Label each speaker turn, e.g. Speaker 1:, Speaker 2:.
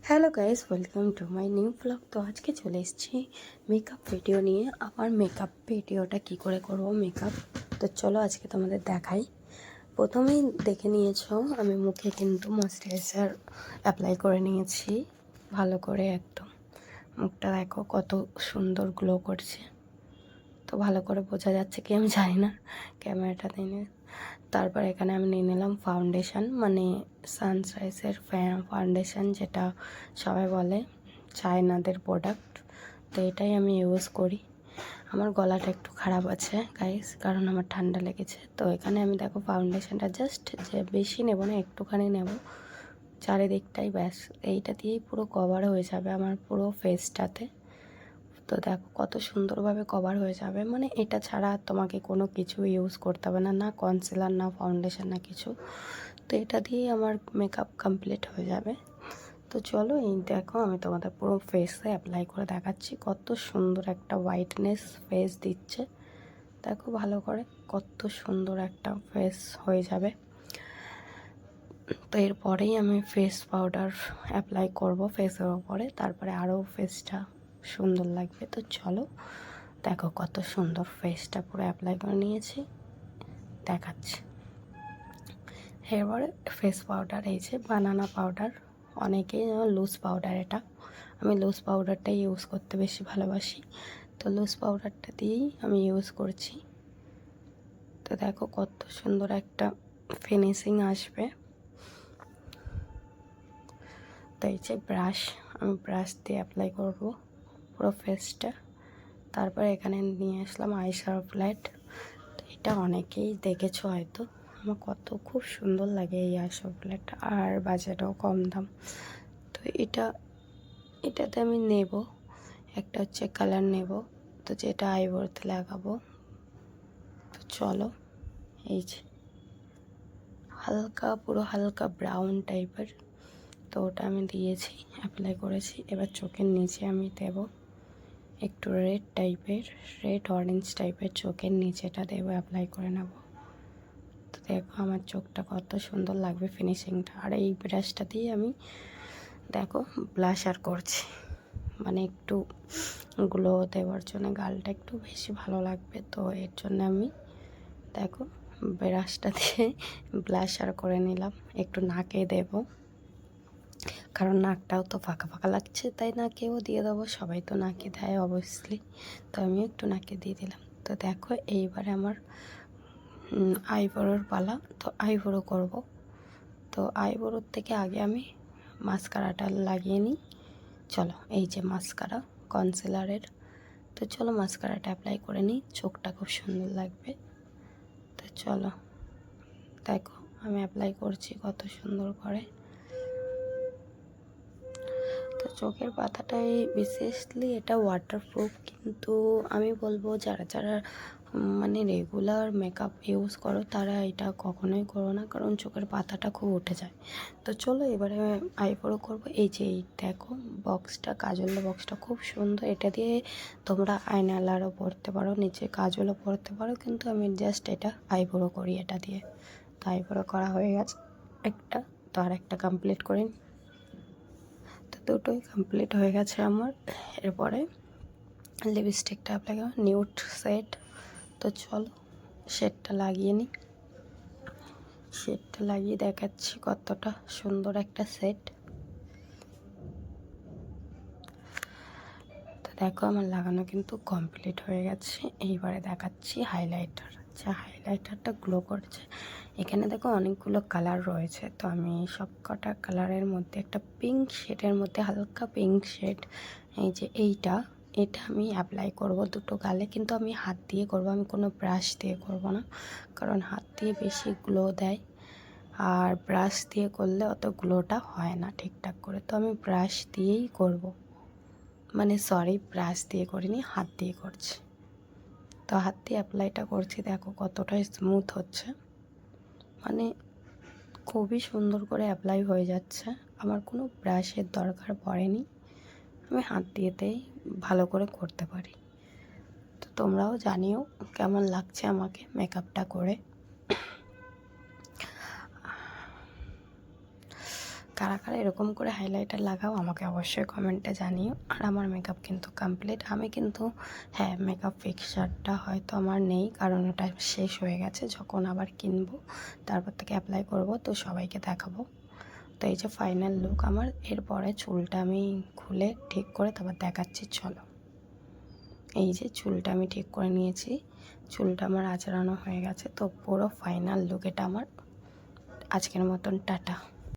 Speaker 1: Hello guys, welcome to my new blog. তো আজকে চলে এসেছি মেকআপ ভিডিও নিয়ে। আমার মেকআপ ভিডিওটা কি করে করব মেকআপ, তো চলো আজকে তোমাদের দেখাই। প্রথমেই দেখে নিয়েছো আমি মুখে কিন্তু ময়েশ্চারাইজার অ্যাপ্লাই করে নিয়েছি ভালো করে। একদম মুখটা দেখো কত সুন্দর গ্লো করছে। তো ভালো করে বোঝা যাচ্ছে কি আমি জানি না ক্যামেরাটা নিয়ে। তারপর এখানে আমি নিয়ে নিলাম ফাউন্ডেশন, মানে সানরাইজের ফাউন্ডেশন, যেটা সবাই বলে চায়নাদের প্রোডাক্ট। তো এটাই আমি ইউজ করি। আমার গলাটা একটু খারাপ আছে গাইস, কারণ আমার ঠান্ডা লেগেছে। তো এখানে আমি দেখো ফাউন্ডেশনটা জাস্ট যে বেশি নেব না, একটুখানি নেব চারিদিকটাই, ব্যাস এইটা দিয়েই পুরো কভার হয়ে যাবে আমার পুরো ফেসটাতে। তো দেখো কত সুন্দরভাবে কভার হয়ে যাবে, মানে এটা ছাড়া তোমাকে কোনো কিছু ইউজ করতে হবে না, না কনসিলার না ফাউন্ডেশন না কিছু। তো এটা দিয়েই আমার মেকআপ কমপ্লিট হয়ে যাবে। তো চলো এই দেখো আমি তোমাদের পুরো ফেসে অ্যাপ্লাই করে দেখাচ্ছি কত সুন্দর একটা হোয়াইটনেস ফেস দিচ্ছে। দেখো ভালো করে কত সুন্দর একটা ফেস হয়ে যাবে। তো এরপরেই আমি ফেস পাউডার অ্যাপ্লাই করব ফেসের ওপরে, তারপরে আরও ফেসটা সুন্দর লাগবে। তো চলো দেখো কত সুন্দর ফেসটা পুরো অ্যাপ্লাই করে নিয়েছি, দেখাচ্ছি। এরপরে ফেস পাউডার, এই যে বানানা পাউডার, অনেকেই লুজ পাউডার, এটা আমি লুজ পাউডারটাই ইউজ করতে বেশি ভালোবাসি। তো লুজ পাউডারটা দিয়েই আমি ইউজ করছি। তো দেখো কত সুন্দর একটা ফিনিশিং আসবে। তো এই যে ব্রাশ, আমি ব্রাশ দিয়ে অ্যাপ্লাই করব পুরো ফেসটা। তারপরে এখানে নিয়ে আসলাম আইশ্যাডো প্যালেট। তো এটা অনেকেই দেখেছো হয়তো, আমার কত খুব সুন্দর লাগে এই আইশ্যাডো প্যালেটটা, আর বাজেটও কম দাম। তো এটাতে আমি নেব একটা হচ্ছে কালার নেব, তো যেটা আইব্রোতে লাগাবো। তো চলো এই যে হালকা পুরো হালকা ব্রাউন টাইপের, তো ওটা আমি দিয়েছি, অ্যাপ্লাই করেছি। এবার চোখের নিচে আমি দেব একটু রেড টাইপের, রেড অরেঞ্জ টাইপের চোখের নিচেটা দেবো, অ্যাপ্লাই করে নেব। তো দেখো আমার চোখটা কত সুন্দর লাগবে ফিনিশিংটা। আর এই ব্রাশটা দিয়ে আমি দেখো ব্লাশার করছি, মানে একটু গ্লো দেওয়ার জন্য, গালটা একটু বেশি ভালো লাগবে। তো এর জন্য আমি দেখো ব্রাশটা দিয়ে ব্লাশার করে নিলাম। একটু নাকে দেব, কারণ নাকটাও তো ফাঁকা ফাঁকা লাগছে, তাই নাকেও দিয়ে দেবো। সবাই তো নাকে দেয় অবভিয়াসলি, তো আমি একটু নাকে দিয়ে দিলাম। তো দেখো এইবারে আমার আইব্রোর পালা। তো আইব্রো করব। তো আইব্রোর থেকে আগে আমি মাস্কারাটা লাগিয়ে নিই। চলো এই যে মাস্কারা কনসিলারের, তো চলো মাস্কারাটা অ্যাপ্লাই করে নিই, চোখটা খুব সুন্দর লাগবে। তো চলো দেখো আমি অ্যাপ্লাই করছি কত সুন্দর করে। তো চোখের পাতাটাই বিশেষলি এটা ওয়াটারপ্রুফ, কিন্তু আমি বলবো যারা যারা মানে রেগুলার মেকআপ ইউজ করো তারা এটা কখনোই করো না, কারণ চোখের পাতাটা খুব উঠে যায়। তো চলো এবারে আইব্রো করব। এই যে এই দেখো বক্সটা, কাজলের বক্সটা খুব সুন্দর, এটা দিয়ে তোমরা আইনালারও পরতে পারো, নিচে কাজলও পরতে পারো, কিন্তু আমি জাস্ট এটা আইব্রো করি এটা দিয়ে। তো আইব্রো করা হয়ে গেছে একটা, তো আর একটা কমপ্লিট করে নিই। তো দুটোই কমপ্লিট হয়ে গেছে আমার। এরপরে লিপস্টিকটা অ্যাপ্লাই করব, নিউড শেড। তো চলো শেডটা লাগিয়ে নিই। শেডটা লাগিয়ে দেখাচ্ছি কতটা সুন্দর একটা শেড। তো দেখো আমার লাগানো কিন্তু কমপ্লিট হয়ে গেছে। এইবারে দেখাচ্ছি হাইলাইটার। আচ্ছা হাইলাইটারটা গ্লো করছে। এখানে দেখো অনেকগুলো কালার রয়েছে, তো আমি সব কটা কালারের মধ্যে একটা পিঙ্ক শেডের মধ্যে, হালকা পিঙ্ক শেড, এই যে এটা আমি অ্যাপ্লাই করব দুটো গালে, কিন্তু আমি হাত দিয়ে করব, আমি কোনো ব্রাশ দিয়ে করব না, কারণ হাত দিয়ে বেশি গ্লো দেয়, আর ব্রাশ দিয়ে করলে অত গ্লোটা হয় না ঠিকঠাক করে। তো আমি ব্রাশ দিয়েই করব, মানে সরি ব্রাশ দিয়ে করিনি, হাত দিয়ে করছি। তো হাত দিয়ে অ্যাপ্লাইটা করছি, দেখো কতটা স্মুথ হচ্ছে, মানে খুবই সুন্দর করে অ্যাপ্লাই হয়ে যাচ্ছে। আমার কোনো ব্রাশের দরকার পড়েনি, আমি হাত দিয়েতেই ভালো করে করতে পারি। তো তোমরাও জানিও কেমন লাগছে আমাকে মেকআপটা করে। কারা কারা এরকম করে হাইলাইটার লাগাও আমাকে অবশ্যই কমেন্টে জানিও। আর আমার মেকআপ কিন্তু কমপ্লিট। আমি কিন্তু হ্যাঁ, মেকআপ ফিক্সারটা হয়তো আমার নেই, কারণ ওটা শেষ হয়ে গেছে। যখন আবার কিনবো তারপর থেকে অ্যাপ্লাই করব, তো সবাইকে দেখাবো। তো এই যে ফাইনাল লুক আমার। এরপরে চুলটা আমি খুলে ঠিক করে তারপর দেখাচ্ছি, চলো। এই যে চুলটা আমি ঠিক করে নিয়েছি, চুলটা আমার আঁচড়ানো হয়ে গেছে। তো পুরো ফাইনাল লুক এটা আমার। আজকের মতন টাটা।